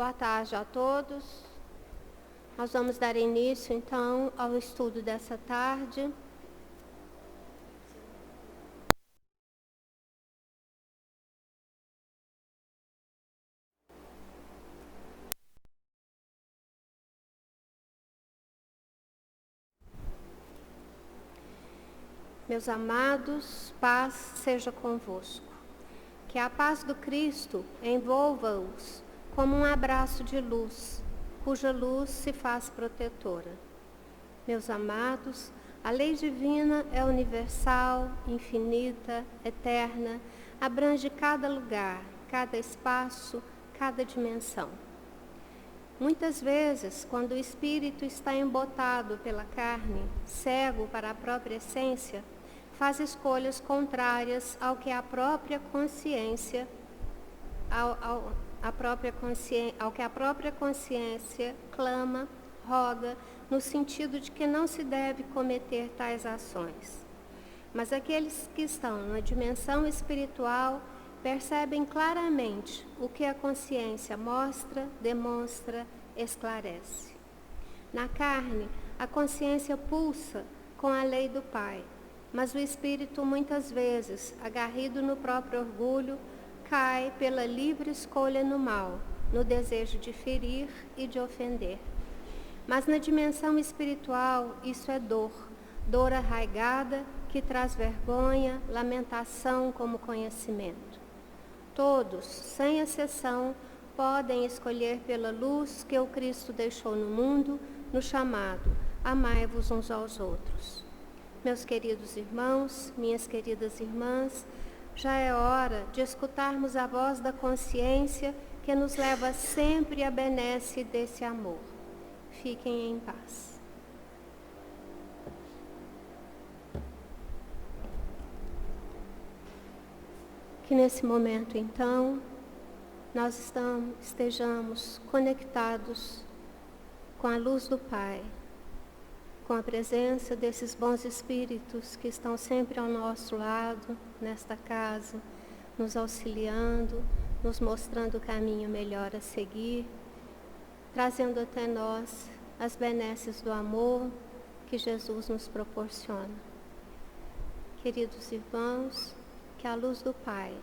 Boa tarde a todos. Nós vamos dar início, então, ao estudo dessa tarde. Meus amados, paz seja convosco. Que a paz do Cristo envolva-os como um abraço de luz, cuja luz se faz protetora. Meus amados, a lei divina é universal, infinita, eterna, abrange cada lugar, cada espaço, cada dimensão. Muitas vezes, quando o espírito está embotado pela carne, cego para a própria essência, faz escolhas contrárias ao que a própria consciência, ao que a própria consciência clama, roga, no sentido de que não se deve cometer tais ações. Mas aqueles que estão na dimensão espiritual percebem claramente o que a consciência mostra, demonstra, esclarece. Na carne, a consciência pulsa com a lei do Pai, mas o espírito muitas vezes, agarrido no próprio orgulho, cai pela livre escolha no mal, no desejo de ferir e de ofender. Mas na dimensão espiritual, isso é dor, dor arraigada que traz vergonha, lamentação como conhecimento. Todos, sem exceção, podem escolher pela luz que o Cristo deixou no mundo, no chamado, amai-vos uns aos outros. Meus queridos irmãos, minhas queridas irmãs, já é hora de escutarmos a voz da consciência que nos leva sempre à benesse desse amor. Fiquem em paz. Que nesse momento, então, nós estejamos conectados com a luz do Pai, com a presença desses bons espíritos que estão sempre ao nosso lado, nesta casa, nos auxiliando, nos mostrando o caminho melhor a seguir, trazendo até nós as benesses do amor que Jesus nos proporciona. Queridos irmãos, que a luz do Pai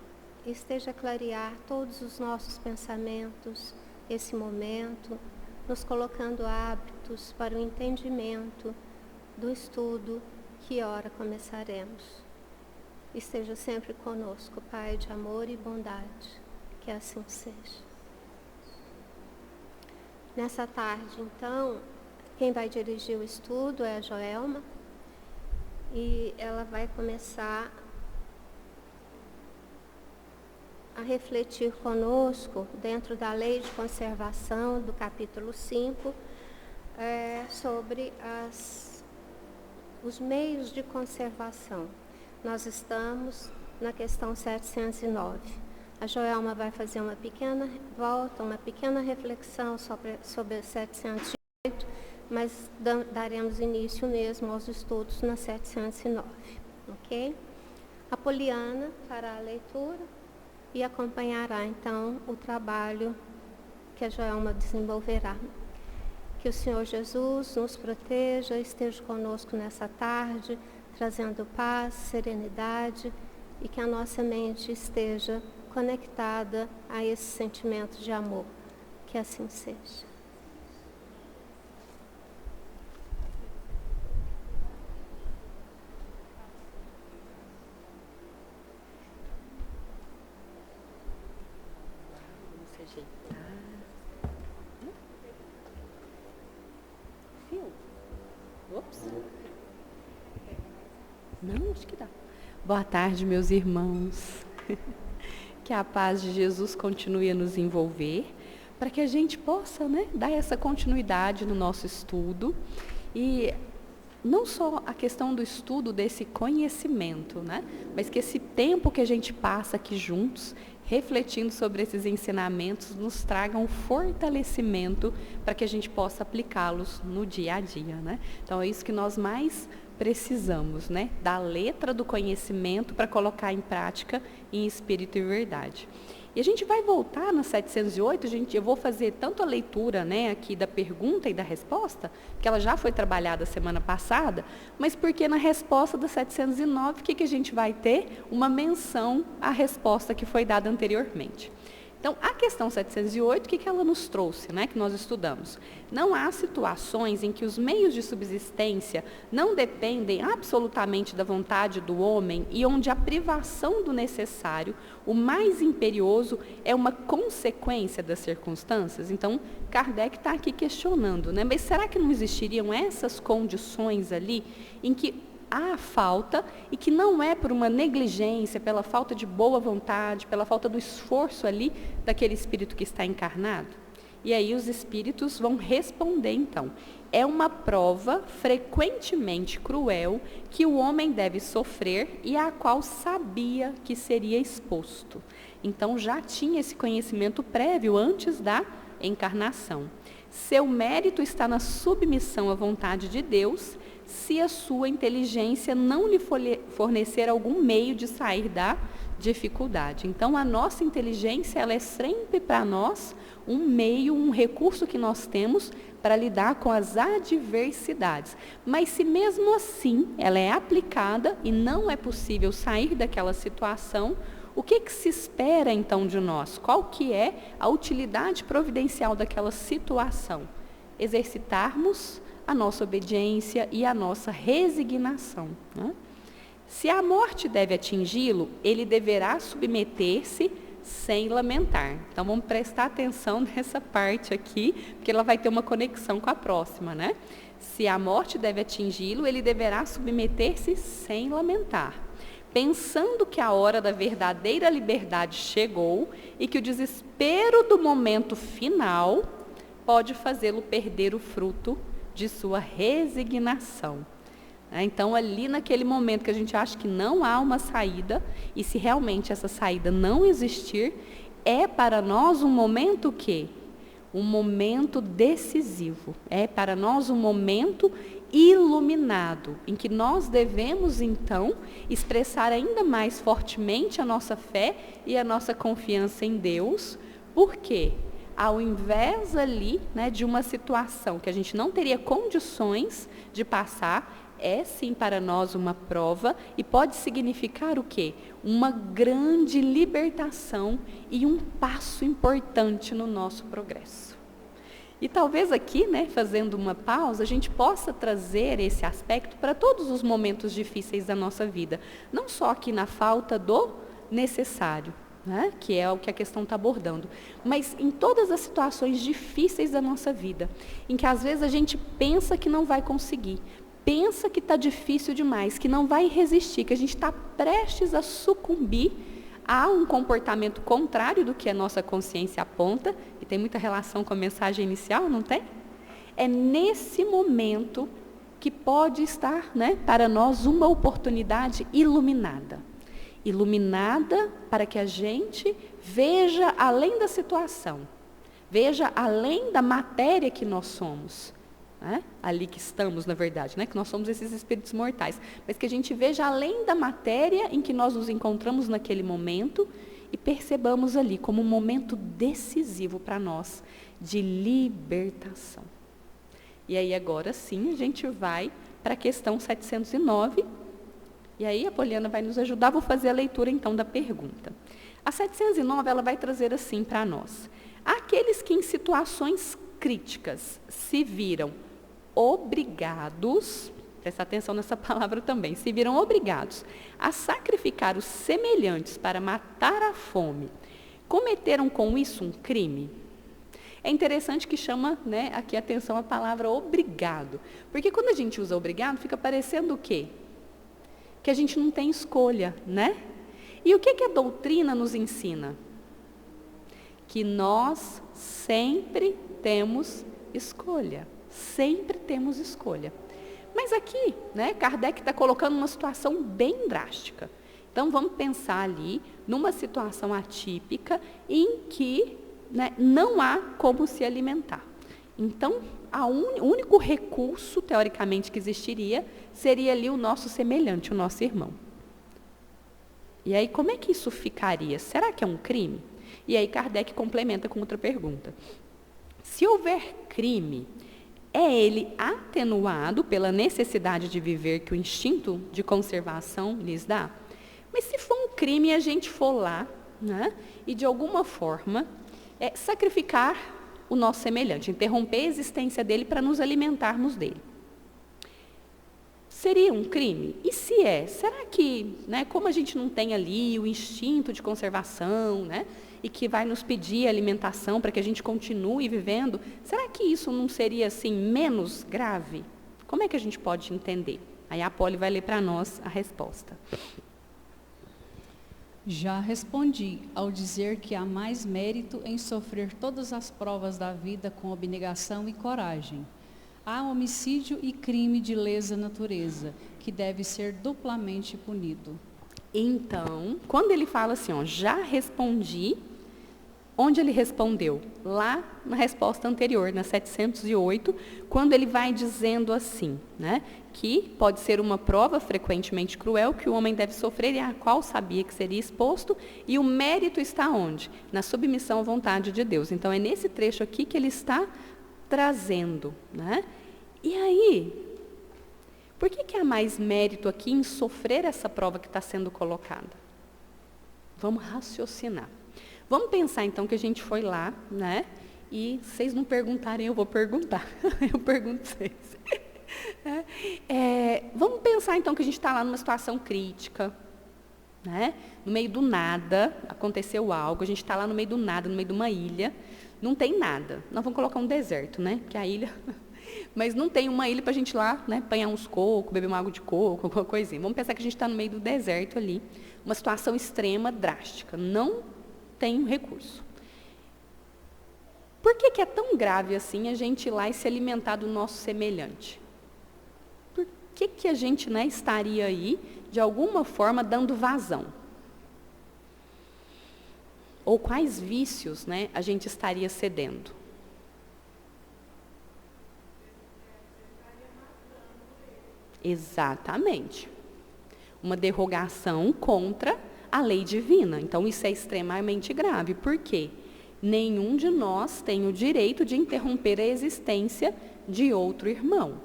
esteja a clarear todos os nossos pensamentos, esse momento, nos colocando hábitos para o entendimento do estudo que ora começaremos. Esteja sempre conosco, Pai de amor e bondade, que assim seja. Nessa tarde, então, quem vai dirigir o estudo é a Joelma, e ela vai começar a refletir conosco, dentro da Lei de Conservação, do capítulo 5, sobre os meios de conservação. Nós estamos na questão 709. A Joelma vai fazer uma pequena volta, uma pequena reflexão sobre 708, mas daremos início mesmo aos estudos na 709, ok? A Poliana fará a leitura e acompanhará, então, o trabalho que a Joelma desenvolverá. Que o Senhor Jesus nos proteja, esteja conosco nessa tarde, trazendo paz, serenidade, e que a nossa mente esteja conectada a esse sentimento de amor. Que assim seja. Não, acho que dá. Boa tarde, meus irmãos. Que a paz de Jesus continue a nos envolver, para que a gente possa, dar essa continuidade no nosso estudo. E não só a questão do estudo desse conhecimento, mas que esse tempo que a gente passa aqui juntos, refletindo sobre esses ensinamentos, nos traga um fortalecimento para que a gente possa aplicá-los no dia a dia. Então, é isso que nós mais precisamos, da letra do conhecimento para colocar em prática em espírito e verdade. E a gente vai voltar na 708, eu vou fazer tanto a leitura, né, aqui da pergunta e da resposta, que ela já foi trabalhada semana passada, mas porque na resposta da 709, o que a gente vai ter? Uma menção à resposta que foi dada anteriormente. Então, a questão 708, o que ela nos trouxe, né, que nós estudamos? Não há situações em que os meios de subsistência não dependem absolutamente da vontade do homem e onde a privação do necessário, o mais imperioso, é uma consequência das circunstâncias. Então, Kardec está aqui questionando, né, mas será que não existiriam essas condições ali em que há falta e que não é por uma negligência, pela falta de boa vontade, pela falta do esforço ali daquele espírito que está encarnado? E aí os espíritos vão responder então. É uma prova frequentemente cruel que o homem deve sofrer e à qual sabia que seria exposto. Então já tinha esse conhecimento prévio antes da encarnação. Seu mérito está na submissão à vontade de Deus, se a sua inteligência não lhe fornecer algum meio de sair da dificuldade. Então, a nossa inteligência, ela é sempre para nós um meio, um recurso que nós temos para lidar com as adversidades. Mas se mesmo assim ela é aplicada e não é possível sair daquela situação, o que se espera então de nós? Qual que é a utilidade providencial daquela situação? Exercitarmos a nossa obediência e a nossa resignação, né? Se a morte deve atingi-lo, ele deverá submeter-se sem lamentar. Então, vamos prestar atenção nessa parte aqui, porque ela vai ter uma conexão com a próxima, né? Se a morte deve atingi-lo, ele deverá submeter-se sem lamentar, pensando que a hora da verdadeira liberdade chegou e que o desespero do momento final pode fazê-lo perder o fruto de sua resignação. Então, ali naquele momento que a gente acha que não há uma saída, e se realmente essa saída não existir, é para nós um momento que? Um momento decisivo. É para nós um momento iluminado, em que nós devemos, então, expressar ainda mais fortemente a nossa fé e a nossa confiança em Deus. Por quê? Ao invés ali, né, de uma situação que a gente não teria condições de passar, é sim para nós uma prova e pode significar o quê? Uma grande libertação e um passo importante no nosso progresso. E talvez aqui, né, fazendo uma pausa, a gente possa trazer esse aspecto para todos os momentos difíceis da nossa vida, não só aqui na falta do necessário, né, que é o que a questão está abordando, mas em todas as situações difíceis da nossa vida, em que às vezes a gente pensa que não vai conseguir, pensa que está difícil demais, que não vai resistir, que a gente está prestes a sucumbir a um comportamento contrário do que a nossa consciência aponta, e tem muita relação com a mensagem inicial, não tem? É nesse momento que pode estar, né, para nós uma oportunidade iluminada. Iluminada para que a gente veja além da situação, veja além da matéria que nós somos, né? Ali que estamos, na verdade, né? Que nós somos esses espíritos mortais, mas que a gente veja além da matéria em que nós nos encontramos naquele momento e percebamos ali como um momento decisivo para nós de libertação. E aí agora sim a gente vai para a questão 709, e aí a Poliana vai nos ajudar. Vou fazer a leitura então da pergunta. A 709 ela vai trazer assim para nós: aqueles que em situações críticas se viram obrigados, presta atenção nessa palavra também, se viram obrigados a sacrificar os semelhantes para matar a fome, cometeram com isso um crime? É interessante que chama, né, aqui atenção a palavra obrigado, porque quando a gente usa obrigado, fica parecendo o quê? Que a gente não tem escolha, né? E o que a doutrina nos ensina? Que nós sempre temos escolha. Sempre temos escolha. Mas aqui, né, Kardec está colocando uma situação bem drástica. Então, vamos pensar ali numa situação atípica em que, né, não há como se alimentar. Então, o único recurso, teoricamente, que existiria seria ali o nosso semelhante, o nosso irmão. E aí, como é que isso ficaria? Será que é um crime? E aí Kardec complementa com outra pergunta. Se houver crime, é ele atenuado pela necessidade de viver que o instinto de conservação lhes dá? Mas se for um crime e a gente for lá, né, e de alguma forma sacrificar o nosso semelhante, interromper a existência dele para nos alimentarmos dele, seria um crime? E se será que, né, como a gente não tem ali o instinto de conservação, né, e que vai nos pedir alimentação para que a gente continue vivendo, será que isso não seria assim menos grave? Como é que a gente pode entender? Aí a Poli vai ler para nós a resposta. Já respondi ao dizer que há mais mérito em sofrer todas as provas da vida com abnegação e coragem. Há homicídio e crime de lesa natureza, que deve ser duplamente punido. Então, quando ele fala assim, já respondi, onde ele respondeu? Lá na resposta anterior, na 708, quando ele vai dizendo assim, né, que pode ser uma prova frequentemente cruel que o homem deve sofrer e a qual sabia que seria exposto, e o mérito está onde? Na submissão à vontade de Deus. Então, é nesse trecho aqui que ele está trazendo, né? E aí, por que há mais mérito aqui em sofrer essa prova que está sendo colocada? Vamos raciocinar. Vamos pensar então que a gente foi lá, né? E vocês não perguntarem, eu vou perguntar. Eu pergunto vocês. Vamos pensar então que a gente está lá numa situação crítica, né? No meio do nada, aconteceu algo, a gente está lá no meio do nada, no meio de uma ilha, não tem nada. Nós vamos colocar um deserto, né? Porque a ilha... Mas não tem uma ilha para a gente ir lá, né, apanhar uns cocos, beber uma água de coco, alguma coisinha. Vamos pensar que a gente está no meio do deserto ali, uma situação extrema, drástica, não tem recurso. Por que é tão grave assim a gente ir lá e se alimentar do nosso semelhante? Por que a gente, né, estaria aí, de alguma forma, dando vazão? Ou quais vícios, né, a gente estaria cedendo? Exatamente. Uma derrogação contra a lei divina. Então, isso é extremamente grave. Por quê? Nenhum de nós tem o direito de interromper a existência de outro irmão.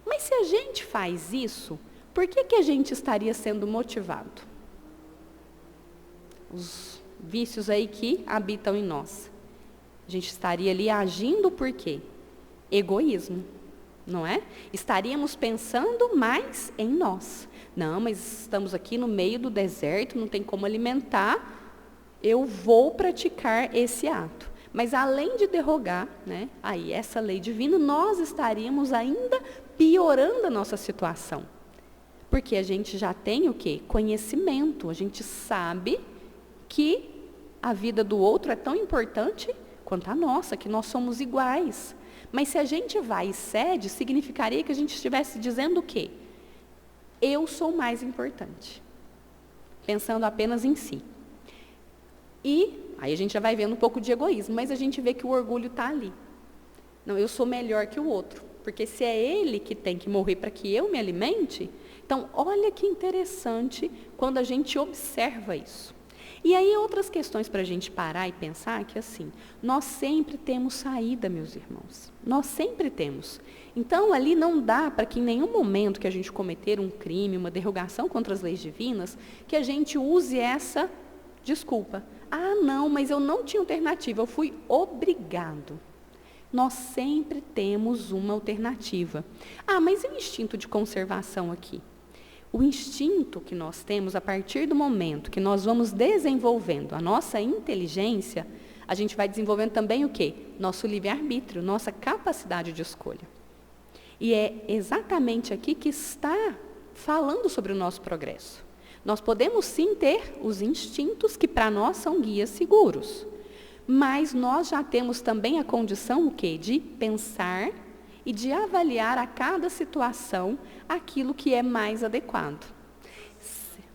Mas se a gente faz isso, por que a gente estaria sendo motivado? Os vícios aí que habitam em nós. A gente estaria ali agindo por quê? Egoísmo. Não é? Estaríamos pensando mais em nós. Não, mas estamos aqui no meio do deserto, não tem como alimentar, eu vou praticar esse ato. Mas além de derrogar, né, aí essa lei divina, nós estaríamos ainda piorando a nossa situação. Porque a gente já tem o quê? Conhecimento, a gente sabe que a vida do outro é tão importante quanto a nossa, que nós somos iguais. Mas se a gente vai e cede, significaria que a gente estivesse dizendo o quê? Eu sou mais importante. Pensando apenas em si. E aí a gente já vai vendo um pouco de egoísmo, mas a gente vê que o orgulho está ali. Não, eu sou melhor que o outro. Porque se é ele que tem que morrer para que eu me alimente, então olha que interessante quando a gente observa isso. E aí outras questões para a gente parar e pensar que assim, nós sempre temos saída, meus irmãos. Nós sempre temos. Então ali não dá para que em nenhum momento que a gente cometer um crime, uma derrogação contra as leis divinas, que a gente use essa desculpa. Ah, não, mas eu não tinha alternativa, eu fui obrigado. Nós sempre temos uma alternativa. Ah, mas e o instinto de conservação aqui? O instinto que nós temos, a partir do momento que nós vamos desenvolvendo a nossa inteligência, a gente vai desenvolvendo também o quê? Nosso livre-arbítrio, nossa capacidade de escolha. E é exatamente aqui que está falando sobre o nosso progresso. Nós podemos sim ter os instintos que para nós são guias seguros, mas nós já temos também a condição o quê? De pensar e de avaliar a cada situação aquilo que é mais adequado.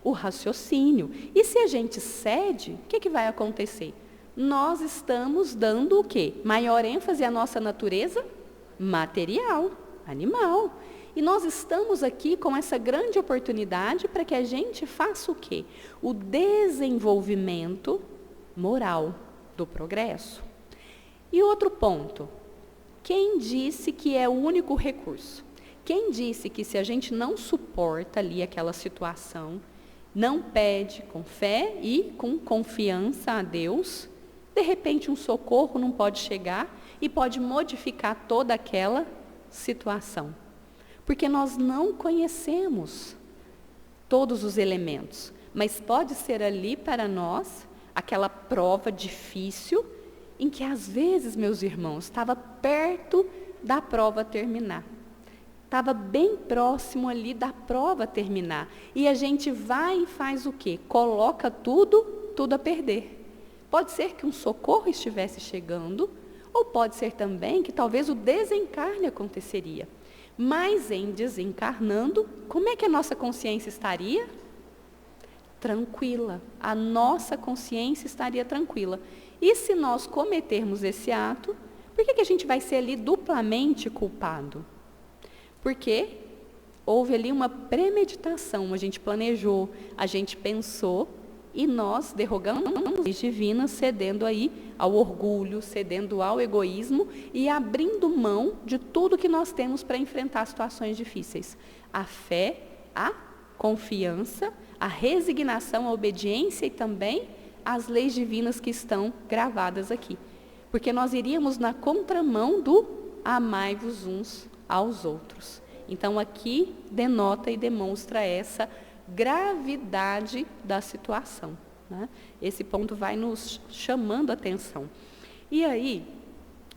O raciocínio. E se a gente cede, o que vai acontecer? Nós estamos dando o quê? Maior ênfase à nossa natureza material, animal. E nós estamos aqui com essa grande oportunidade para que a gente faça o quê? O desenvolvimento moral do progresso. E outro ponto, quem disse que é o único recurso? Quem disse que se a gente não suporta ali aquela situação, não pede com fé e com confiança a Deus, de repente um socorro não pode chegar e pode modificar toda aquela situação? Porque nós não conhecemos todos os elementos, mas pode ser ali para nós aquela prova difícil em que às vezes, meus irmãos, estava perto da prova terminar. Estava bem próximo ali da prova terminar. E a gente vai e faz o quê? Coloca tudo a perder. Pode ser que um socorro estivesse chegando, ou pode ser também que talvez o desencarne aconteceria. Mas em desencarnando, como é que a nossa consciência estaria? Tranquila. A nossa consciência estaria tranquila. E se nós cometermos esse ato, por que a gente vai ser ali duplamente culpado? Porque houve ali uma premeditação, a gente planejou, a gente pensou, e nós derrogamos as leis divinas, cedendo aí ao orgulho, cedendo ao egoísmo e abrindo mão de tudo que nós temos para enfrentar situações difíceis. A fé, a confiança, a resignação, a obediência e também as leis divinas que estão gravadas aqui. Porque nós iríamos na contramão do amai-vos uns aos outros. Então aqui denota e demonstra essa gravidade da situação, né? Esse ponto vai nos chamando a atenção. E aí,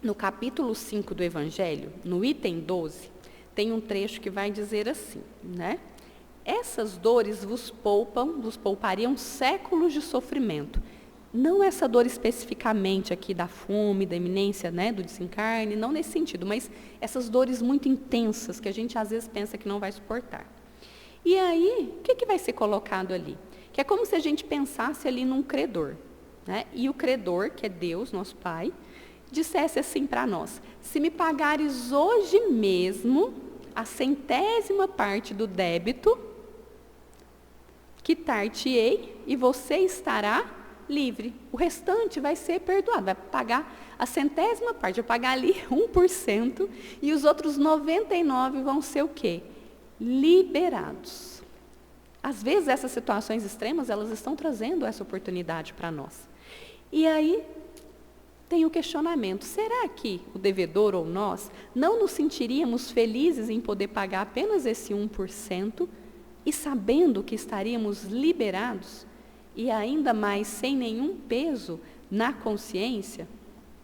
no capítulo 5 do Evangelho, no item 12, tem um trecho que vai dizer assim, né? Essas dores vos poupariam séculos de sofrimento. Não essa dor especificamente aqui da fome, da iminência, né, do desencarne, não nesse sentido, mas essas dores muito intensas que a gente às vezes pensa que não vai suportar. E aí, o que vai ser colocado ali? Que é como se a gente pensasse ali num credor, né? E o credor, que é Deus, nosso Pai, dissesse assim para nós: se me pagares hoje mesmo a 100ª parte do débito, quitar-te-ei e você estará livre. O restante vai ser perdoado, vai pagar a 100ª parte, vai pagar ali 1%, e os outros 99% vão ser o quê? Liberados. Às vezes essas situações extremas, elas estão trazendo essa oportunidade para nós. E aí tem o questionamento: será que o devedor ou nós não nos sentiríamos felizes em poder pagar apenas esse 1% e sabendo que estaríamos liberados e ainda mais sem nenhum peso na consciência,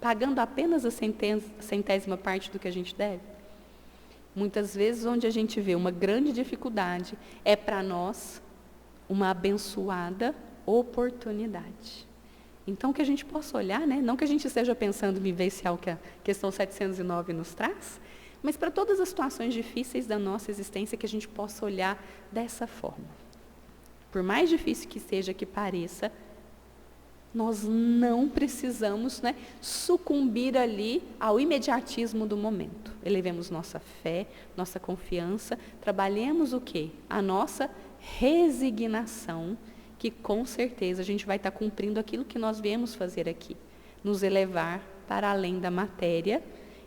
pagando apenas a 100ª parte do que a gente deve? Muitas vezes, onde a gente vê uma grande dificuldade, é para nós uma abençoada oportunidade. Então, que a gente possa olhar, né? Não que a gente esteja pensando em vivenciar o que a questão 709 nos traz, mas para todas as situações difíceis da nossa existência, que a gente possa olhar dessa forma. Por mais difícil que seja, que pareça, nós não precisamos, né, sucumbir ali ao imediatismo do momento. Elevemos nossa fé, nossa confiança, trabalhemos o quê? A nossa resignação, que com certeza a gente vai estar cumprindo aquilo que nós viemos fazer aqui, nos elevar para além da matéria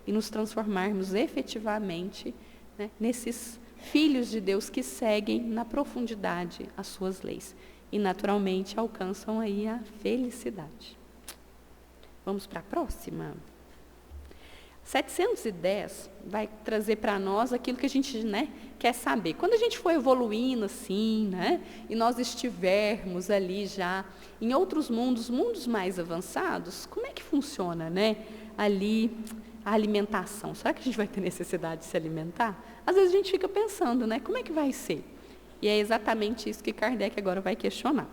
e nos transformarmos efetivamente, né, nesses filhos de Deus que seguem na profundidade as suas leis. E naturalmente alcançam aí a felicidade. Vamos para a próxima? 710 vai trazer para nós aquilo que a gente, né, quer saber. Quando a gente for evoluindo assim, né, e nós estivermos ali já em outros mundos mais avançados, como é que funciona, né, ali a alimentação? Será que a gente vai ter necessidade de se alimentar? Às vezes a gente fica pensando, né, como é que vai ser? E é exatamente isso que Kardec agora vai questionar.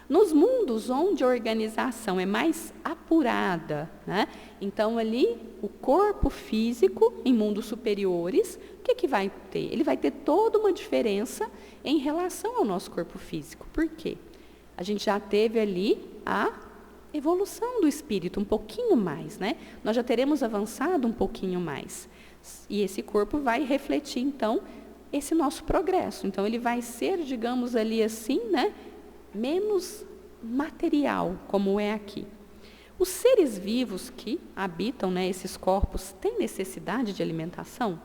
Nos mundos onde a organização é mais apurada, né? Então ali o corpo físico em mundos superiores, o que vai ter? Ele vai ter toda uma diferença em relação ao nosso corpo físico. Por quê? A gente já teve ali a evolução do espírito um pouquinho mais, né? Nós já teremos avançado um pouquinho mais. E esse corpo vai refletir, então, esse nosso progresso. Então, ele vai ser, digamos ali assim, né, menos material, como é aqui. Os seres vivos que habitam, né, esses corpos têm necessidade de alimentação?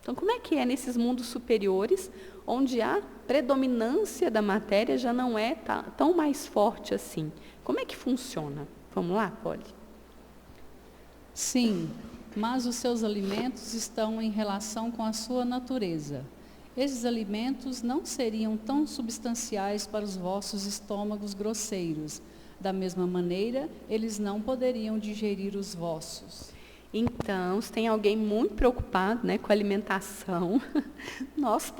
Então, como é que é nesses mundos superiores, onde a predominância da matéria já não é tão mais forte assim? Como é que funciona? Vamos lá, Polly? Sim, mas os seus alimentos estão em relação com a sua natureza. Esses alimentos não seriam tão substanciais para os vossos estômagos grosseiros. Da mesma maneira, eles não poderiam digerir os vossos. Então, se tem alguém muito preocupado, né, com a alimentação, nós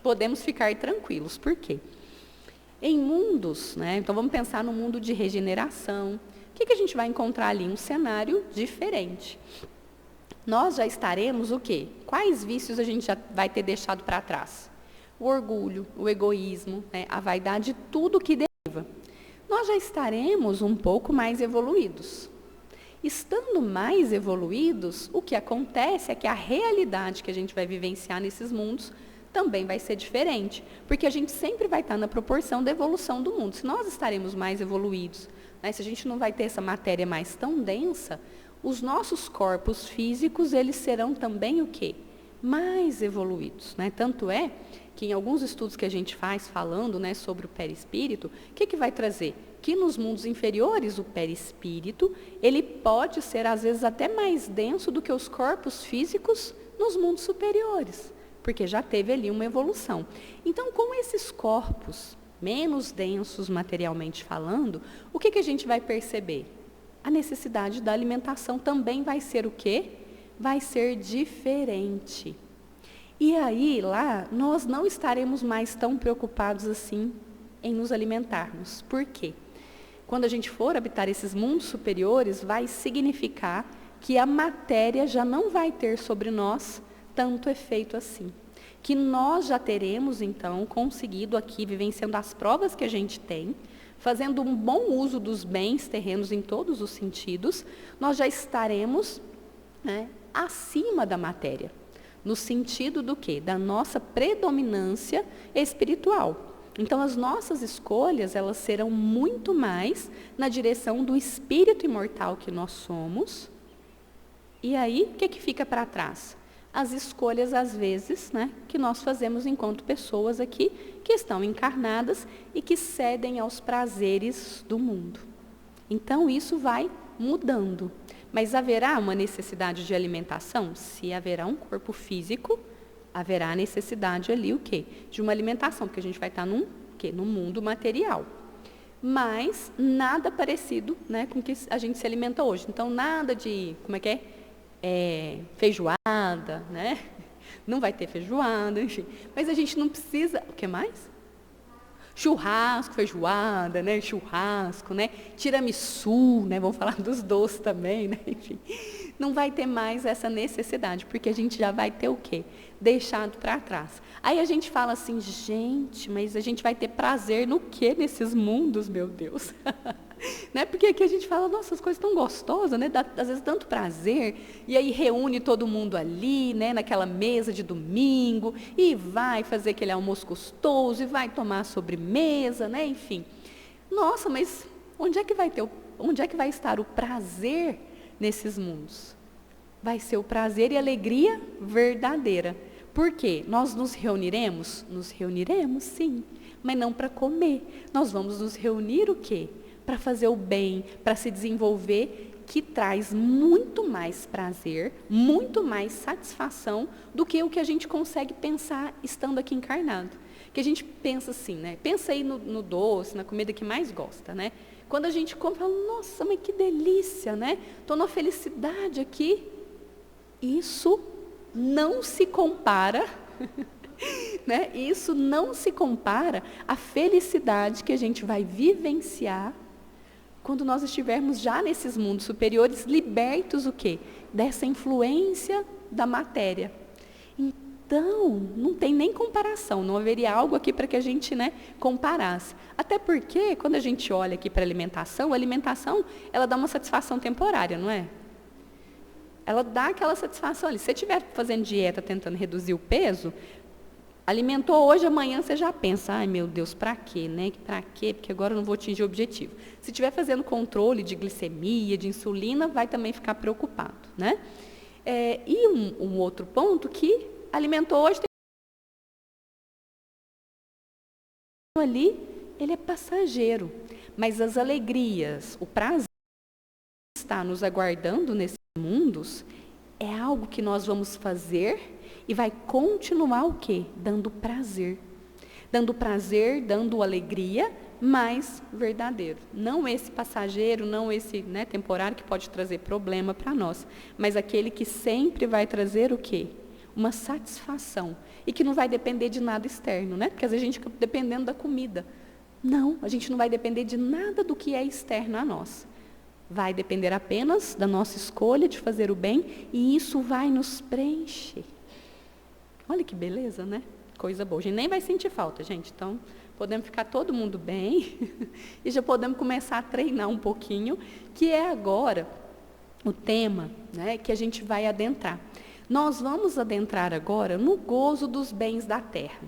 podemos ficar tranquilos. Por quê? Em mundos, né, então vamos pensar no mundo de regeneração. O que a gente vai encontrar ali? Um cenário diferente. Nós já estaremos o quê? Quais vícios a gente já vai ter deixado para trás? O orgulho, o egoísmo, né, a vaidade, tudo que deriva. Nós já estaremos um pouco mais evoluídos. Estando mais evoluídos, o que acontece é que a realidade que a gente vai vivenciar nesses mundos também vai ser diferente, porque a gente sempre vai estar na proporção da evolução do mundo. Se nós estaremos mais evoluídos, né, se a gente não vai ter essa matéria mais tão densa, os nossos corpos físicos, eles serão também o quê? Mais evoluídos, né? Tanto é que em alguns estudos que a gente faz falando, né, sobre o perispírito, o que vai trazer? Que nos mundos inferiores, o perispírito, ele pode ser, às vezes, até mais denso do que os corpos físicos nos mundos superiores, porque já teve ali uma evolução. Então, com esses corpos menos densos materialmente falando, o que a gente vai perceber? A necessidade da alimentação também vai ser o quê? Vai ser diferente. E aí, lá, nós não estaremos mais tão preocupados assim em nos alimentarmos. Por quê? Quando a gente for habitar esses mundos superiores, vai significar que a matéria já não vai ter sobre nós tanto efeito assim. Que nós já teremos, então, conseguido aqui, vivenciando as provas que a gente tem, fazendo um bom uso dos bens terrenos em todos os sentidos, nós já estaremos, né, acima da matéria. No sentido do quê? Da nossa predominância espiritual. Então, as nossas escolhas, elas serão muito mais na direção do espírito imortal que nós somos. E aí, o que fica para trás? As escolhas, às vezes, né, que nós fazemos enquanto pessoas aqui, que estão encarnadas e que cedem aos prazeres do mundo. Então, isso vai mudando. Mas haverá uma necessidade de alimentação? Se haverá um corpo físico, haverá necessidade ali o quê? De uma alimentação, porque a gente vai estar num mundo material. Mas nada parecido, né, com o que a gente se alimenta hoje. Então, nada de, feijoada, né? Não vai ter feijoada, enfim. Mas a gente não precisa... O que mais? Churrasco, feijoada, né? Churrasco, né? Tiramisu, né? Vamos falar dos doces também, né? Enfim, não vai ter mais essa necessidade, porque a gente já vai ter o quê? Deixado para trás. Aí a gente fala assim, gente, mas a gente vai ter prazer no quê nesses mundos, meu Deus? Né? Porque aqui a gente fala, nossa, as coisas tão gostosas, né? Dá, às vezes, tanto prazer, e aí reúne todo mundo ali, né? Naquela mesa de domingo, e vai fazer aquele almoço gostoso, e vai tomar sobremesa, né? Enfim. Nossa, mas onde é que vai estar o prazer nesses mundos? Vai ser o prazer e alegria verdadeira. Por quê? Nós nos reuniremos? Nos reuniremos, sim, mas não para comer. Nós vamos nos reunir o quê? Para fazer o bem, para se desenvolver, que traz muito mais prazer, muito mais satisfação do que o que a gente consegue pensar estando aqui encarnado. Que a gente pensa assim, né? Pensa aí no doce, na comida que mais gosta, né? Quando a gente come, fala, nossa, mas que delícia, né? Estou numa felicidade aqui. Isso não se compara, né? Isso não se compara à felicidade que a gente vai vivenciar quando nós estivermos já nesses mundos superiores, libertos o quê? Dessa influência da matéria. Então, não tem nem comparação, não haveria algo aqui para que a gente, né, comparasse. Até porque, quando a gente olha aqui para a alimentação, ela dá uma satisfação temporária, não é? Ela dá aquela satisfação ali. Se você estiver fazendo dieta, tentando reduzir o peso, Alimentou hoje, amanhã você já pensa, ai meu Deus, para quê, né? Para quê? Porque agora eu não vou atingir o objetivo. Se estiver fazendo controle de glicemia, de insulina, vai também ficar preocupado, né? E um outro ponto que alimentou hoje, ali, ele é passageiro, mas as alegrias, o prazer que está nos aguardando nesses mundos, é algo que nós vamos fazer e vai continuar o quê? Dando prazer. Dando prazer, dando alegria, mas verdadeiro. Não esse passageiro, não esse, né, temporário que pode trazer problema para nós, mas aquele que sempre vai trazer o quê? Uma satisfação. E que não vai depender de nada externo, né? Porque às vezes a gente fica dependendo da comida. Não, a gente não vai depender de nada do que é externo a nós. Vai depender apenas da nossa escolha de fazer o bem e isso vai nos preencher. Olha que beleza, né? Coisa boa. A gente nem vai sentir falta, gente. Então, podemos ficar todo mundo bem e já podemos começar a treinar um pouquinho, que é agora o tema, né, que a gente vai adentrar. Nós vamos adentrar agora no gozo dos bens da terra.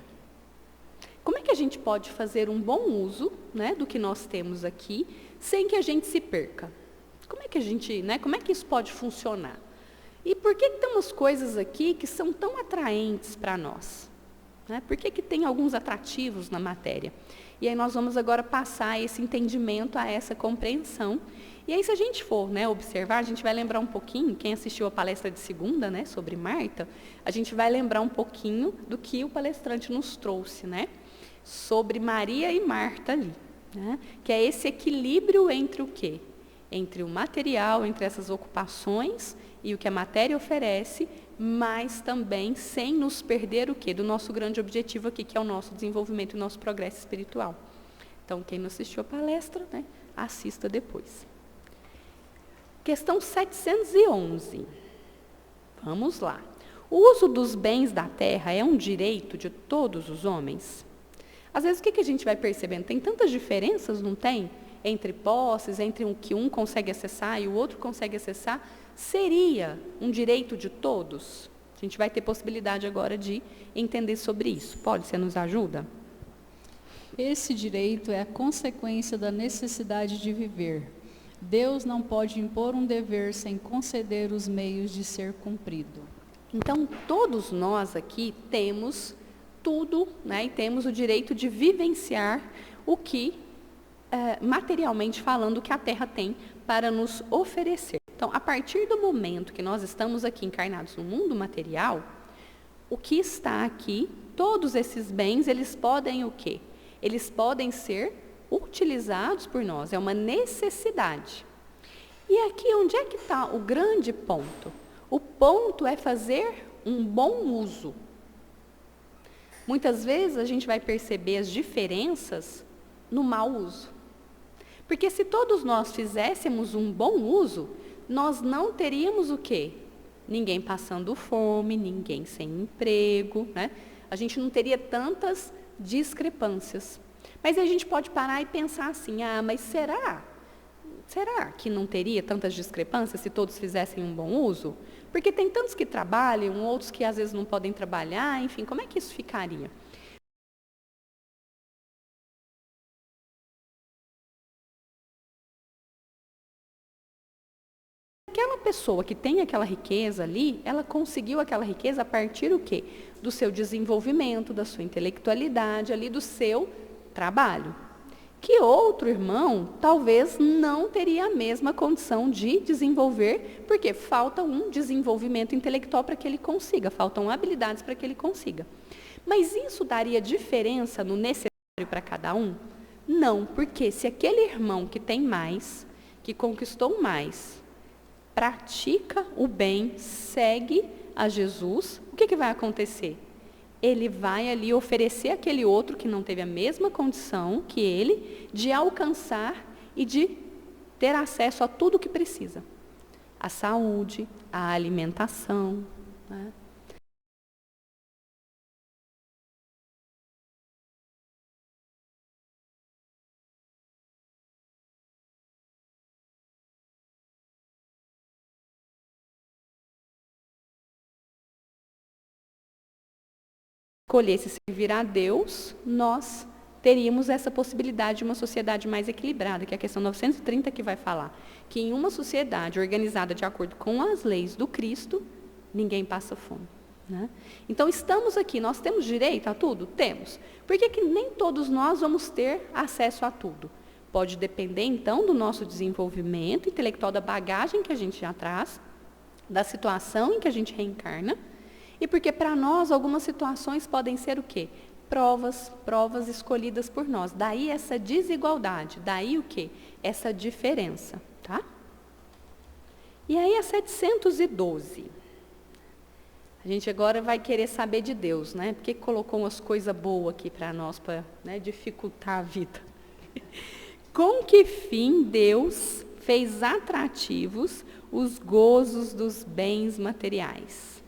Como é que a gente pode fazer um bom uso, né, do que nós temos aqui, sem que a gente se perca? Como é que a gente, né, como é que isso pode funcionar? E por que temos coisas aqui que são tão atraentes para nós? Né? Por que tem alguns atrativos na matéria? E aí nós vamos agora passar esse entendimento, a essa compreensão. E aí se a gente for, né, observar, a gente vai lembrar um pouquinho, quem assistiu a palestra de segunda, né, sobre Marta, a gente vai lembrar um pouquinho do que o palestrante nos trouxe, né, sobre Maria e Marta ali, né, que é esse equilíbrio entre o quê? Entre o material, entre essas ocupações e o que a matéria oferece, mas também sem nos perder o quê? Do nosso grande objetivo aqui, que é o nosso desenvolvimento e o nosso progresso espiritual. Então, quem não assistiu a palestra, né, assista depois. Questão 711. Vamos lá. O uso dos bens da terra é um direito de todos os homens? Às vezes, o que a gente vai percebendo? Tem tantas diferenças, não tem? Entre posses, entre o que um consegue acessar e o outro consegue acessar, seria um direito de todos? A gente vai ter possibilidade agora de entender sobre isso. Pode, você nos ajuda? Esse direito é a consequência da necessidade de viver. Deus não pode impor um dever sem conceder os meios de ser cumprido. Então, todos nós aqui temos tudo, né, e temos o direito de vivenciar o que materialmente falando, que a Terra tem para nos oferecer. Então, a partir do momento que nós estamos aqui encarnados no mundo material, o que está aqui, todos esses bens, eles podem o quê? Eles podem ser utilizados por nós, é uma necessidade. E aqui, onde é que está o grande ponto? O ponto é fazer um bom uso. Muitas vezes a gente vai perceber as diferenças no mau uso. Porque se todos nós fizéssemos um bom uso, nós não teríamos o quê? Ninguém passando fome, ninguém sem emprego, né? A gente não teria tantas discrepâncias. Mas a gente pode parar e pensar assim, mas será que não teria tantas discrepâncias se todos fizessem um bom uso? Porque tem tantos que trabalham, outros que às vezes não podem trabalhar, enfim, como é que isso ficaria? Aquela pessoa que tem aquela riqueza ali, ela conseguiu aquela riqueza a partir do quê? Do seu desenvolvimento, da sua intelectualidade, ali do seu trabalho. Que outro irmão talvez não teria a mesma condição de desenvolver, porque falta um desenvolvimento intelectual para que ele consiga, faltam habilidades para que ele consiga. Mas isso daria diferença no necessário para cada um? Não, porque se aquele irmão que tem mais, que conquistou mais, pratica o bem, segue a Jesus, o que vai acontecer? Ele vai ali oferecer àquele outro que não teve a mesma condição que ele, de alcançar e de ter acesso a tudo o que precisa. A saúde, a alimentação, né? escolhesse servir a Deus, nós teríamos essa possibilidade de uma sociedade mais equilibrada, que é a questão 930 que vai falar, que em uma sociedade organizada de acordo com as leis do Cristo, ninguém passa fome. Né? Então, estamos aqui, nós temos direito a tudo? Temos. Por que que nem todos nós vamos ter acesso a tudo? Pode depender, então, do nosso desenvolvimento intelectual, da bagagem que a gente já traz, da situação em que a gente reencarna, e porque para nós algumas situações podem ser o quê? Provas escolhidas por nós. Daí essa desigualdade, daí o quê? Essa diferença, tá? E aí a 712. A gente agora vai querer saber de Deus, né? Por que colocou umas coisas boas aqui para nós, para, né, dificultar a vida? Com que fim Deus fez atrativos os gozos dos bens materiais?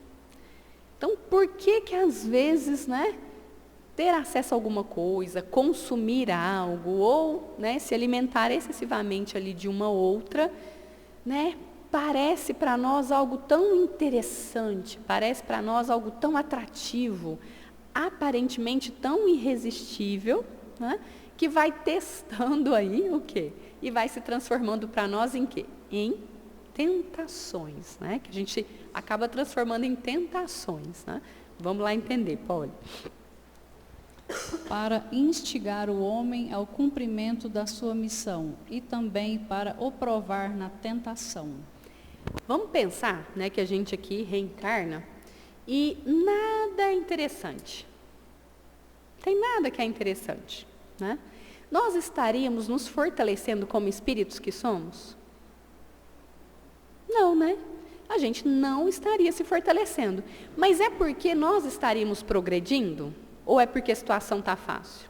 Então, por que que às vezes, né, ter acesso a alguma coisa, consumir algo, ou, né, se alimentar excessivamente ali de uma outra, né, parece para nós algo tão interessante, parece para nós algo tão atrativo, aparentemente tão irresistível, né, que vai testando aí o quê? E vai se transformando para nós em quê? Em tentações, né, que a gente acaba transformando em tentações, né? Vamos lá entender, Paulo. Para instigar o homem ao cumprimento da sua missão e também para o provar na tentação. Vamos pensar, né, que a gente aqui reencarna e nada é interessante. Não tem nada que é interessante, né? Nós estaríamos nos fortalecendo como espíritos que somos? Não, né? A gente não estaria se fortalecendo. Mas é porque nós estaríamos progredindo? Ou é porque a situação está fácil?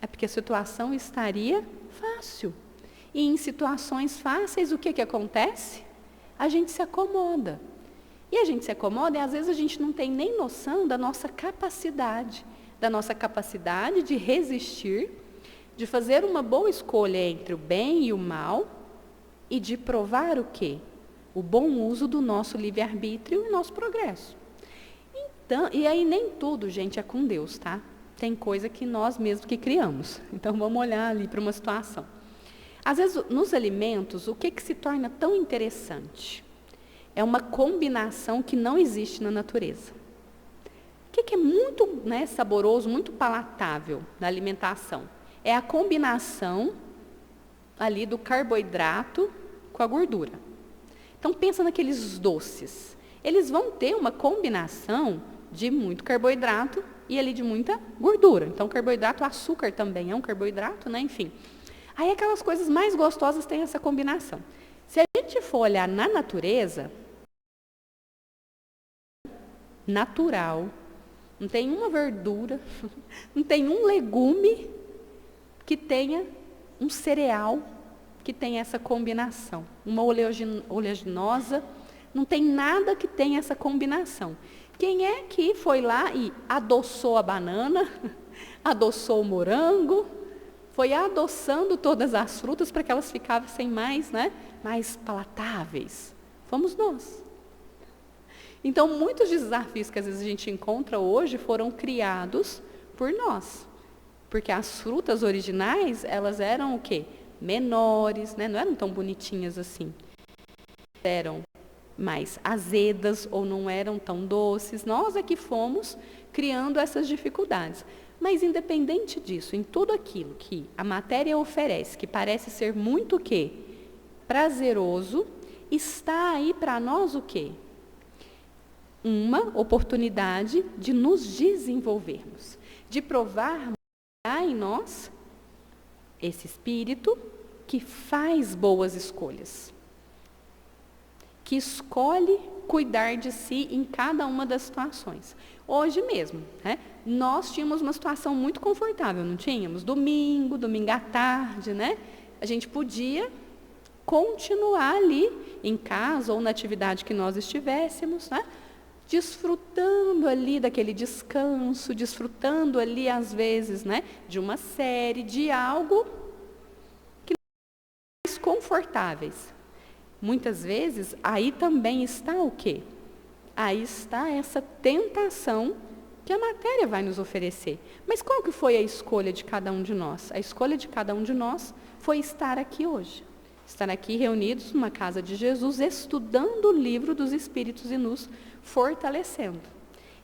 É porque a situação estaria fácil. E em situações fáceis, o que que acontece? A gente se acomoda. E a gente se acomoda e às vezes a gente não tem nem noção da nossa capacidade de resistir, de fazer uma boa escolha entre o bem e o mal e de provar o quê? O bom uso do nosso livre-arbítrio e nosso progresso. Então, e aí nem tudo, gente, é com Deus, tá? Tem coisa que nós mesmos que criamos. Então vamos olhar ali para uma situação. Às vezes, nos alimentos, o que se torna tão interessante? É uma combinação que não existe na natureza. O que é muito, né, saboroso, muito palatável na alimentação? É a combinação ali do carboidrato com a gordura. Então pensa naqueles doces. Eles vão ter uma combinação de muito carboidrato e ali de muita gordura. Então carboidrato, açúcar também é um carboidrato, né? Enfim. Aí aquelas coisas mais gostosas têm essa combinação. Se a gente for olhar na natureza, natural, não tem uma verdura, não tem um legume que tenha um cereal que tenha essa combinação. Uma oleaginosa, não tem nada que tenha essa combinação. Quem é que foi lá e adoçou a banana, adoçou o morango, foi adoçando todas as frutas para que elas ficassem mais, né, mais palatáveis? Fomos nós. Então, muitos desafios que às vezes a gente encontra hoje foram criados por nós. Porque as frutas originais, elas eram o quê? Menores, né? Não eram tão bonitinhas assim. Eram mais azedas ou não eram tão doces. Nós é que fomos criando essas dificuldades. Mas independente disso, em tudo aquilo que a matéria oferece, que parece ser muito o quê? Prazeroso, está aí para nós o quê? Uma oportunidade de nos desenvolvermos, de provar em nós esse espírito que faz boas escolhas, que escolhe cuidar de si em cada uma das situações. Hoje mesmo, né, nós tínhamos uma situação muito confortável, não tínhamos? Domingo à tarde, né? A gente podia continuar ali em casa ou na atividade que nós estivéssemos, né? Desfrutando ali daquele descanso, desfrutando ali às vezes, né, de uma série, de algo que mais confortáveis. Muitas vezes, aí também está o quê? Aí está essa tentação que a matéria vai nos oferecer. Mas qual que foi a escolha de cada um de nós? A escolha de cada um de nós foi estar aqui hoje. Estar aqui reunidos numa casa de Jesus, estudando o livro dos Espíritos e nos fortalecendo.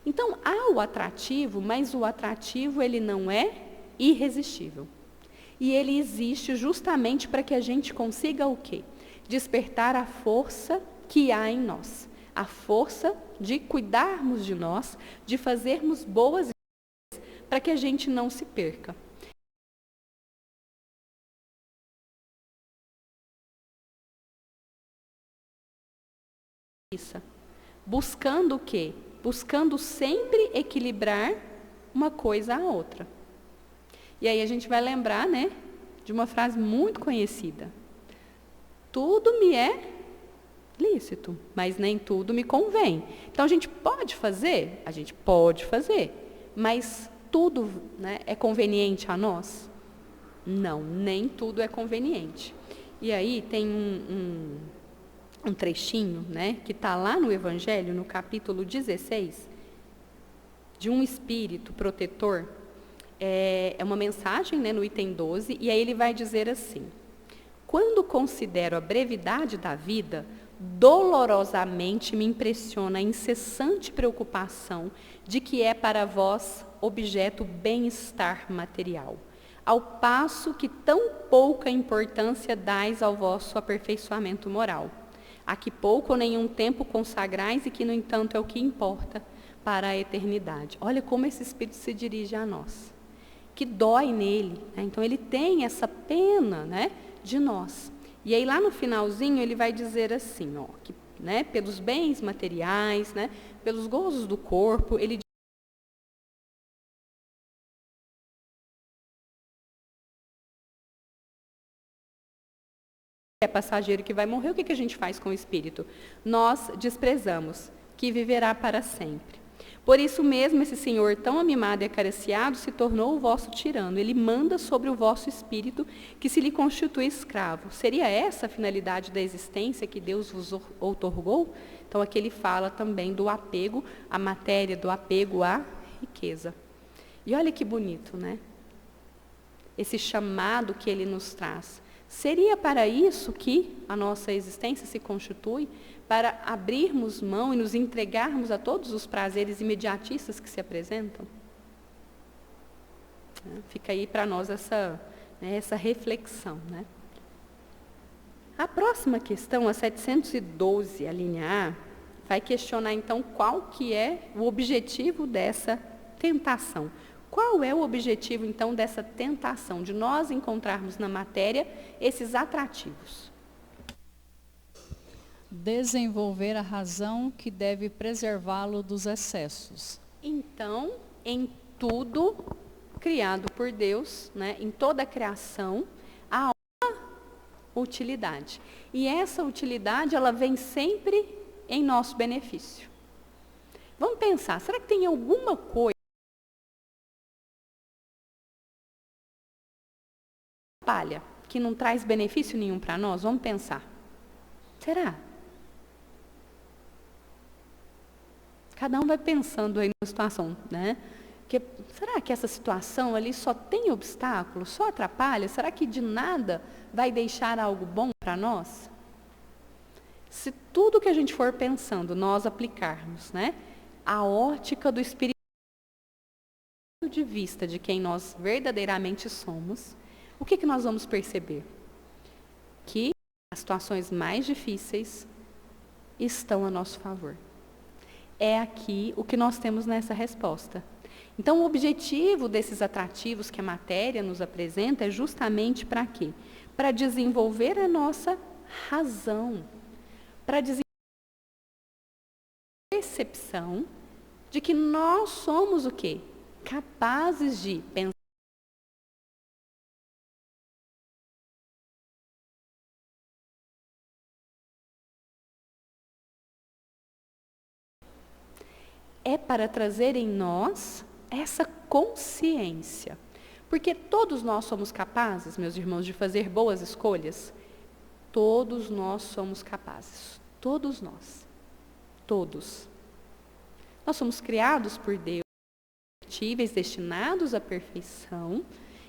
Então, há o atrativo, mas o atrativo ele não é irresistível. E ele existe justamente para que a gente consiga o quê? Despertar a força que há em nós. A força de cuidarmos de nós, de fazermos boas escolhas para que a gente não se perca. Buscando o quê? Buscando sempre equilibrar uma coisa à outra. E aí a gente vai lembrar, né, de uma frase muito conhecida. Tudo me é lícito, mas nem tudo me convém. Então a gente pode fazer? A gente pode fazer, mas tudo, né, é conveniente a nós? Não, nem tudo é conveniente. E aí tem um trechinho, né, que está lá no Evangelho, no capítulo 16, de um espírito protetor. É uma mensagem, né, no item 12, e aí ele vai dizer assim: quando considero a brevidade da vida, dolorosamente me impressiona a incessante preocupação de que é para vós objeto bem-estar material, ao passo que tão pouca importância dais ao vosso aperfeiçoamento moral, a que pouco ou nenhum tempo consagrais e que, no entanto, é o que importa para a eternidade. Olha como esse Espírito se dirige a nós, que dói nele, né? Então ele tem essa pena, né, de nós. E aí lá no finalzinho ele vai dizer assim, ó, que, né, pelos bens materiais, né, pelos gozos do corpo, ele é passageiro que vai morrer. O que a gente faz com o espírito? Nós desprezamos, que viverá para sempre. Por isso mesmo, esse Senhor tão amimado e acariciado se tornou o vosso tirano. Ele manda sobre o vosso espírito, que se lhe constitui escravo. Seria essa a finalidade da existência que Deus vos outorgou? Então, aqui ele fala também do apego à matéria, do apego à riqueza. E olha que bonito, né? Esse chamado que ele nos traz. Seria para isso que a nossa existência se constitui? Para abrirmos mão e nos entregarmos a todos os prazeres imediatistas que se apresentam? Fica aí para nós essa reflexão, né? A próxima questão, a 712, a linha A, vai questionar então qual que é o objetivo dessa tentação. Qual é o objetivo então dessa tentação, de nós encontrarmos na matéria esses atrativos? Desenvolver a razão que deve preservá-lo dos excessos. Então, em tudo criado por Deus, né, em toda a criação, há uma utilidade. E essa utilidade, ela vem sempre em nosso benefício. Vamos pensar, será que tem alguma coisa que não traz benefício nenhum para nós? Vamos pensar. Será? Cada um vai pensando aí na situação, né? Será que essa situação ali só tem obstáculos, só atrapalha? Será que de nada vai deixar algo bom para nós? Se tudo que a gente for pensando, nós aplicarmos, né, a ótica do espírito de vista de quem nós verdadeiramente somos, o que nós vamos perceber? Que as situações mais difíceis estão a nosso favor. É aqui o que nós temos nessa resposta. Então, o objetivo desses atrativos que a matéria nos apresenta é justamente para quê? Para desenvolver a nossa razão, para desenvolver a percepção de que nós somos o quê? Capazes de pensar. É para trazer em nós essa consciência. Porque todos nós somos capazes, meus irmãos, de fazer boas escolhas. Todos nós somos capazes. Todos nós. Todos. Nós somos criados por Deus. perfectíveis, destinados à perfeição.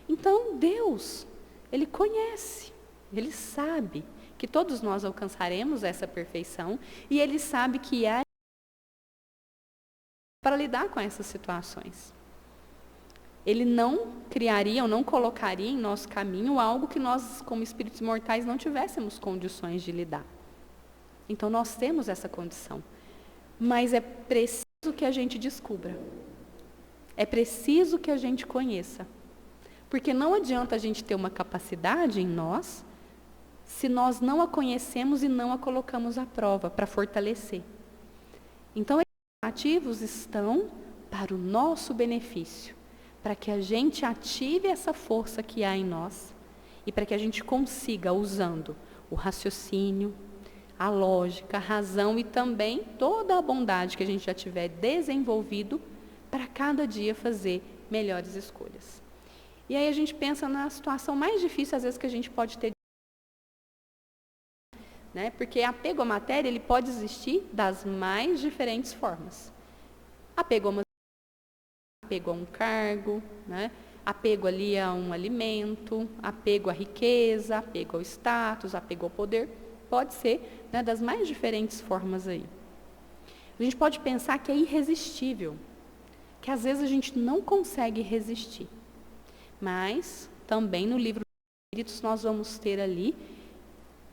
Então, Deus, Ele conhece, Ele sabe que todos nós alcançaremos essa perfeição e Ele sabe que há para lidar com essas situações. Ele não criaria ou não colocaria em nosso caminho algo que nós, como espíritos mortais, não tivéssemos condições de lidar. Então, nós temos essa condição. Mas é preciso que a gente descubra. É preciso que a gente conheça. Porque não adianta a gente ter uma capacidade em nós, se nós não a conhecemos e não a colocamos à prova, para fortalecer. Então, ativos estão para o nosso benefício, para que a gente ative essa força que há em nós e para que a gente consiga, usando o raciocínio, a lógica, a razão e também toda a bondade que a gente já tiver desenvolvido para cada dia fazer melhores escolhas. E aí a gente pensa na situação mais difícil, às vezes, que a gente pode ter, né? Porque apego à matéria, ele pode existir das mais diferentes formas. Apego a uma, apego a um cargo, né? Apego ali a um alimento, apego à riqueza, apego ao status, apego ao poder. Pode ser, né, das mais diferentes formas aí. A gente pode pensar que é irresistível, que às vezes a gente não consegue resistir. Mas também no livro dos Espíritos nós vamos ter ali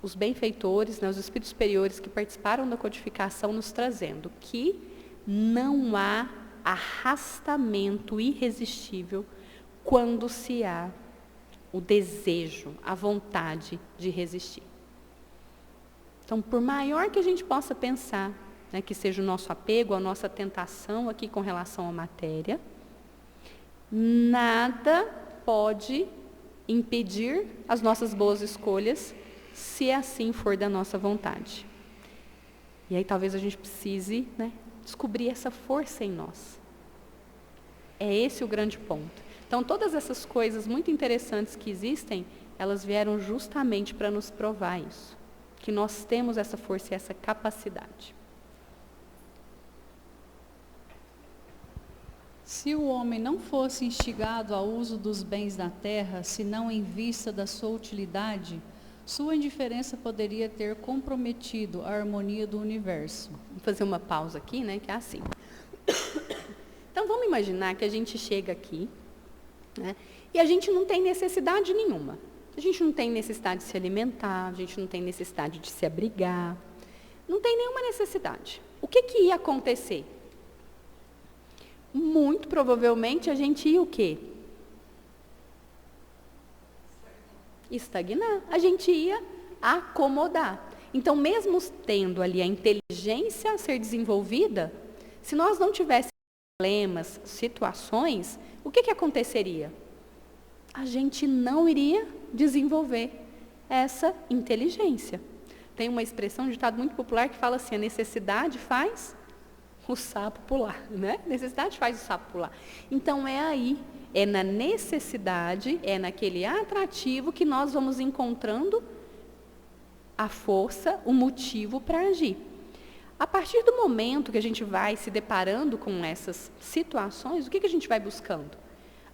os benfeitores, né, os espíritos superiores que participaram da codificação nos trazendo que não há arrastamento irresistível quando se há o desejo, a vontade de resistir. Então, por maior que a gente possa pensar, né, que seja o nosso apego, a nossa tentação aqui com relação à matéria, nada pode impedir as nossas boas escolhas, se assim for da nossa vontade. E aí talvez a gente precise, né, descobrir essa força em nós. É esse o grande ponto. Então, todas essas coisas muito interessantes que existem, elas vieram justamente para nos provar isso. Que nós temos essa força e essa capacidade. Se o homem não fosse instigado ao uso dos bens da terra, senão em vista da sua utilidade, sua indiferença poderia ter comprometido a harmonia do universo. Vou fazer uma pausa aqui, né, que é assim. Então, vamos imaginar que a gente chega aqui, né, e a gente não tem necessidade nenhuma. A gente não tem necessidade de se alimentar, a gente não tem necessidade de se abrigar, não tem nenhuma necessidade. O que ia acontecer? Muito provavelmente a gente ia o quê? Estagnar. A gente ia acomodar. Então, mesmo tendo ali a inteligência a ser desenvolvida, se nós não tivéssemos problemas, situações, o que aconteceria? A gente não iria desenvolver essa inteligência. Tem uma expressão, um ditado muito popular que fala assim, a necessidade faz o sapo pular, né? Necessidade faz o sapo pular. Então, é aí, é na necessidade, é naquele atrativo que nós vamos encontrando a força, o motivo para agir. A partir do momento que a gente vai se deparando com essas situações, o que a gente vai buscando?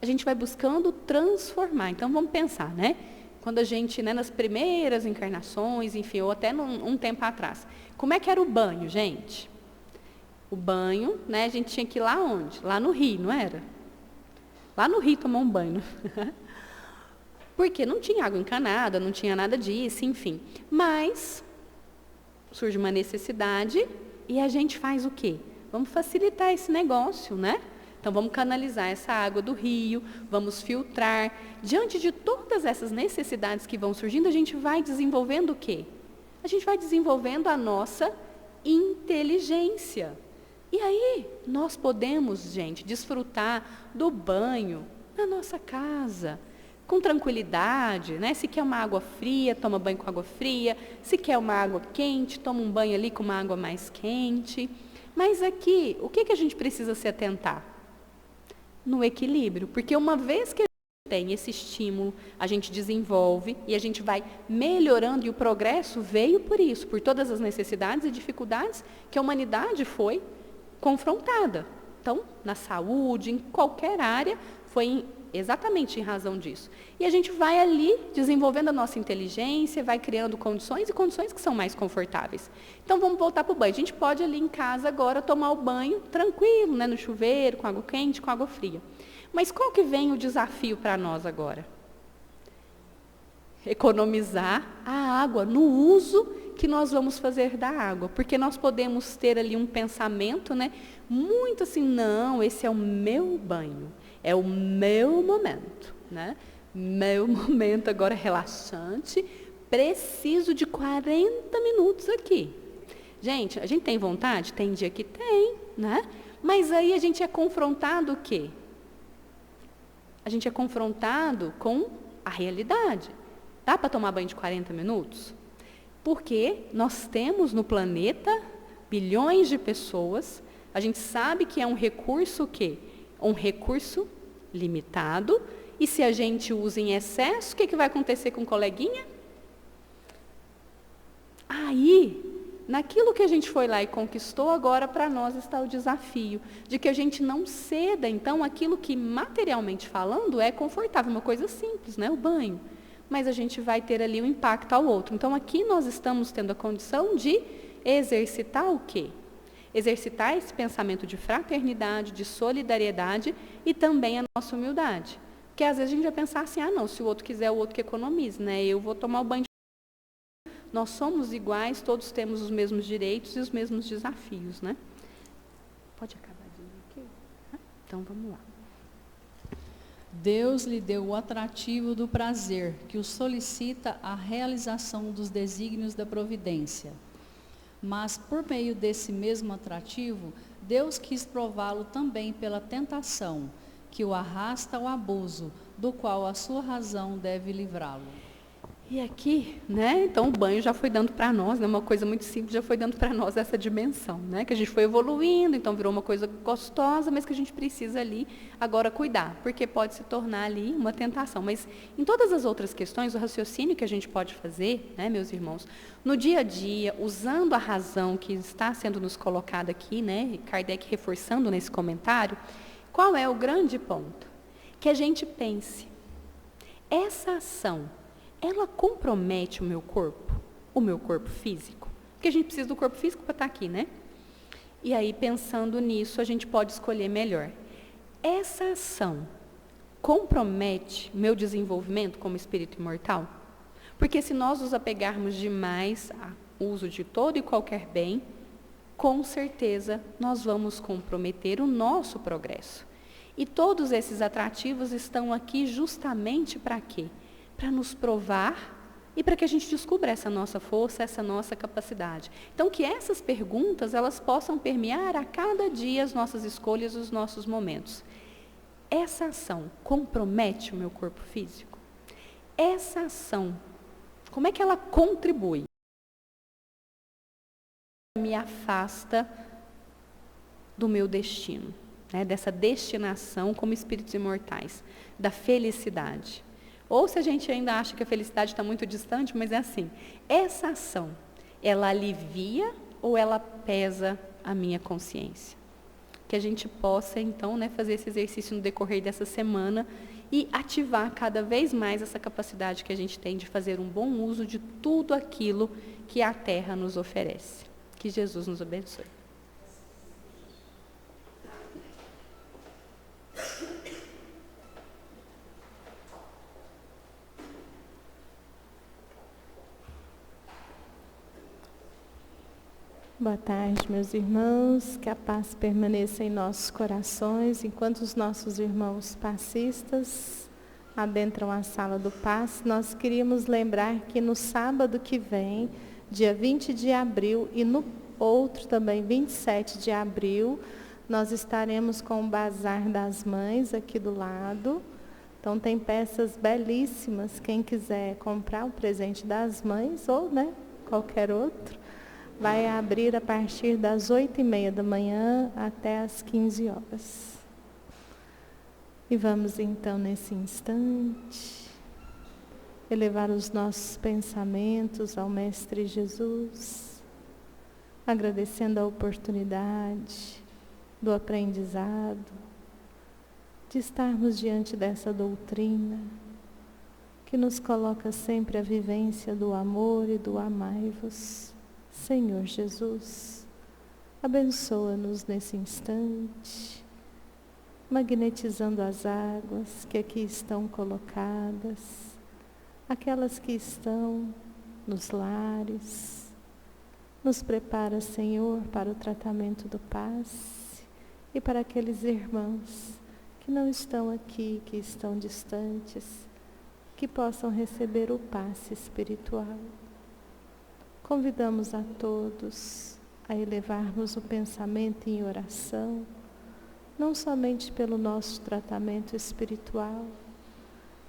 A gente vai buscando transformar. Então, vamos pensar, né? Quando a gente, né, nas primeiras encarnações, enfim, ou até um tempo atrás, como é que era o banho, gente? O banho, né, a gente tinha que ir lá onde? Lá no rio, não era? Lá no rio tomar um banho. Porque não tinha água encanada, não tinha nada disso, enfim. Mas surge uma necessidade e a gente faz o quê? Vamos facilitar esse negócio, né? Então, vamos canalizar essa água do rio, vamos filtrar. Diante de todas essas necessidades que vão surgindo, a gente vai desenvolvendo o quê? A gente vai desenvolvendo a nossa inteligência. E aí, nós podemos, gente, desfrutar do banho na nossa casa, com tranquilidade, né? Se quer uma água fria, toma banho com água fria. Se quer uma água quente, toma um banho ali com uma água mais quente. Mas aqui, o que a gente precisa se atentar? No equilíbrio, porque uma vez que a gente tem esse estímulo, a gente desenvolve e a gente vai melhorando, e o progresso veio por isso, por todas as necessidades e dificuldades que a humanidade foi confrontada. Então, na saúde, em qualquer área, foi exatamente em razão disso. E a gente vai ali desenvolvendo a nossa inteligência, vai criando condições e condições que são mais confortáveis. Então, vamos voltar para o banho. A gente pode ali em casa agora tomar o banho tranquilo, né, no chuveiro, com água quente, com água fria. Mas qual que vem o desafio para nós agora? Economizar a água no uso que nós vamos fazer da água, porque nós podemos ter ali um pensamento, né, muito assim, não, esse é o meu banho, é o meu momento, né, meu momento agora relaxante, preciso de 40 minutos aqui. Gente, a gente tem vontade? Tem dia que tem, né, mas aí a gente é confrontado o quê? A gente é confrontado com a realidade. Dá para tomar banho de 40 minutos? Porque nós temos no planeta bilhões de pessoas, a gente sabe que é um recurso o quê? Um recurso limitado, e se a gente usa em excesso, o que vai acontecer com o coleguinha? Aí, naquilo que a gente foi lá e conquistou, agora para nós está o desafio de que a gente não ceda, então, aquilo que materialmente falando é confortável, uma coisa simples, né? O banho. Mas a gente vai ter ali um impacto ao outro. Então, aqui nós estamos tendo a condição de exercitar o quê? Exercitar esse pensamento de fraternidade, de solidariedade e também a nossa humildade. Porque às vezes a gente vai pensar assim, não, se o outro quiser, o outro que economize, né? Eu vou tomar o banho de... Nós somos iguais, todos temos os mesmos direitos e os mesmos desafios, né? Pode acabar de ler aqui? Então, vamos lá. Deus lhe deu o atrativo do prazer, que o solicita a realização dos desígnios da providência. Mas, por meio desse mesmo atrativo, Deus quis prová-lo também pela tentação, que o arrasta ao abuso, do qual a sua razão deve livrá-lo. E aqui, né, então o banho já foi dando para nós, né, uma coisa muito simples, já foi dando para nós essa dimensão, né, que a gente foi evoluindo, então virou uma coisa gostosa, mas que a gente precisa ali agora cuidar, porque pode se tornar ali uma tentação. Mas em todas as outras questões, o raciocínio que a gente pode fazer, né, meus irmãos, no dia a dia, usando a razão que está sendo nos colocada aqui, né, Kardec reforçando nesse comentário, qual é o grande ponto? Que a gente pense, essa ação, ela compromete o meu corpo físico? Porque a gente precisa do corpo físico para estar aqui, né? E aí, pensando nisso, a gente pode escolher melhor. Essa ação compromete o meu desenvolvimento como espírito imortal? Porque se nós nos apegarmos demais ao uso de todo e qualquer bem, com certeza nós vamos comprometer o nosso progresso. E todos esses atrativos estão aqui justamente para quê? Para nos provar e para que a gente descubra essa nossa força, essa nossa capacidade. Então, que essas perguntas, elas possam permear a cada dia as nossas escolhas, os nossos momentos. Essa ação compromete o meu corpo físico? Essa ação, como é que ela contribui? Me afasta do meu destino, né, dessa destinação como espíritos imortais, da felicidade. Ou se a gente ainda acha que a felicidade está muito distante, mas é assim, essa ação, ela alivia ou ela pesa a minha consciência? Que a gente possa, então, né, fazer esse exercício no decorrer dessa semana e ativar cada vez mais essa capacidade que a gente tem de fazer um bom uso de tudo aquilo que a Terra nos oferece. Que Jesus nos abençoe. Boa tarde, meus irmãos. Que a paz permaneça em nossos corações, enquanto os nossos irmãos passistas adentram a sala do passe. Nós queríamos lembrar que no sábado que vem, dia 20 de abril, e no outro também, 27 de abril, nós estaremos com o Bazar das Mães aqui do lado. Então, tem peças belíssimas. Quem quiser comprar o presente das mães, ou, né, qualquer outro, vai abrir a partir das 8h30 da manhã até as 15 horas. E vamos então, nesse instante, elevar os nossos pensamentos ao Mestre Jesus, agradecendo a oportunidade do aprendizado, de estarmos diante dessa doutrina que nos coloca sempre a vivência do amor e do amai-vos. Senhor Jesus, abençoa-nos nesse instante, magnetizando as águas que aqui estão colocadas, aquelas que estão nos lares. Nos prepara, Senhor, para o tratamento do passe e para aqueles irmãos que não estão aqui, que estão distantes, que possam receber o passe espiritual. Convidamos a todos a elevarmos o pensamento em oração, não somente pelo nosso tratamento espiritual,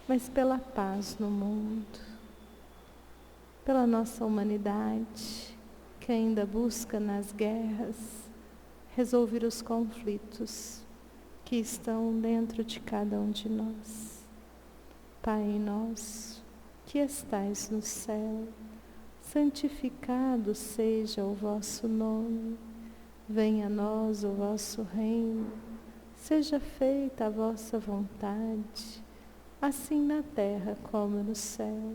mas pela paz no mundo, pela nossa humanidade, que ainda busca nas guerras resolver os conflitos que estão dentro de cada um de nós. Pai nosso, que estais no céu, santificado seja o vosso nome. Venha a nós o vosso reino. Seja feita a vossa vontade, assim na terra como no céu.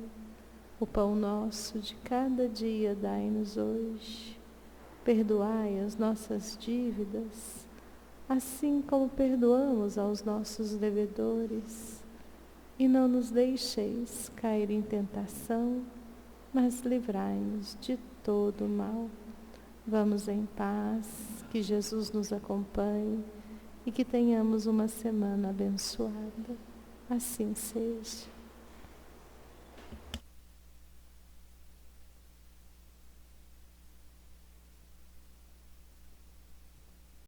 O pão nosso de cada dia dai-nos hoje. Perdoai as nossas dívidas, assim como perdoamos aos nossos devedores. E não nos deixeis cair em tentação, mas livrai-nos de todo o mal. Vamos em paz, que Jesus nos acompanhe e que tenhamos uma semana abençoada. Assim seja.